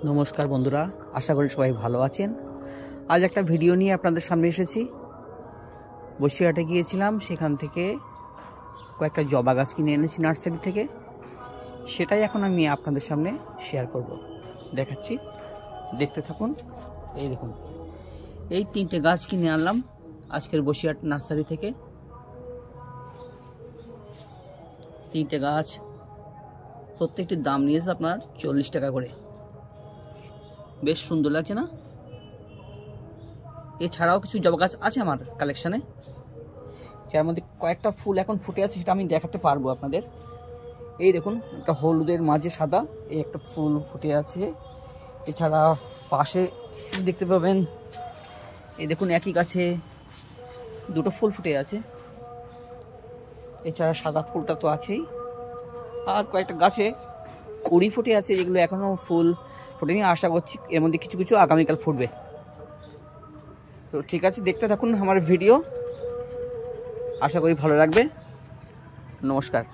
নমস্কার বন্ধুরা, আশা করি সবাই ভালো আছেন। আজ একটা ভিডিও নিয়ে আপনাদের সামনে এসেছি। বসিরহাটে গিয়েছিলাম, সেখান থেকে কয়েকটা জবা গাছ কিনে এনেছি নার্সারি থেকে। সেটাই এখন আমি আপনাদের সামনে শেয়ার করব, দেখাচ্ছি, দেখতে থাকুন। এই দেখুন, এই 3টে গাছ কিনে আনলাম আজকের বসিরহাট নার্সারি থেকে। 3টে গাছ, প্রত্যেকটির দাম নিয়েছে আপনার 40 টাকা করে। বেশ সুন্দর লাগছে না? এছাড়াও কিছু জবা গাছ আছে আমার কালেকশানে, যার মধ্যে কয়েকটা ফুল এখন ফুটে আছে, সেটা আমি দেখাতে পারবো আপনাদের। এই দেখুন, একটা হলুদের মাঝে সাদা, এই একটা ফুল ফুটে আছে। এছাড়া পাশে দেখতে পাবেন, এই দেখুন একই গাছে 2টো ফুল ফুটে আছে। এছাড়া সাদা ফুলটা তো আছেই, আর কয়েকটা গাছে কুড়ি ফুটে আছে, যেগুলো এখনও ফুল ফুটেনি। আশা করছি এর মধ্যে কিছু কিছু আগামীকাল ফুটবে। তো ঠিক আছে, দেখতে থাকুন আমার ভিডিও, আশা করি ভালো লাগবে। নমস্কার।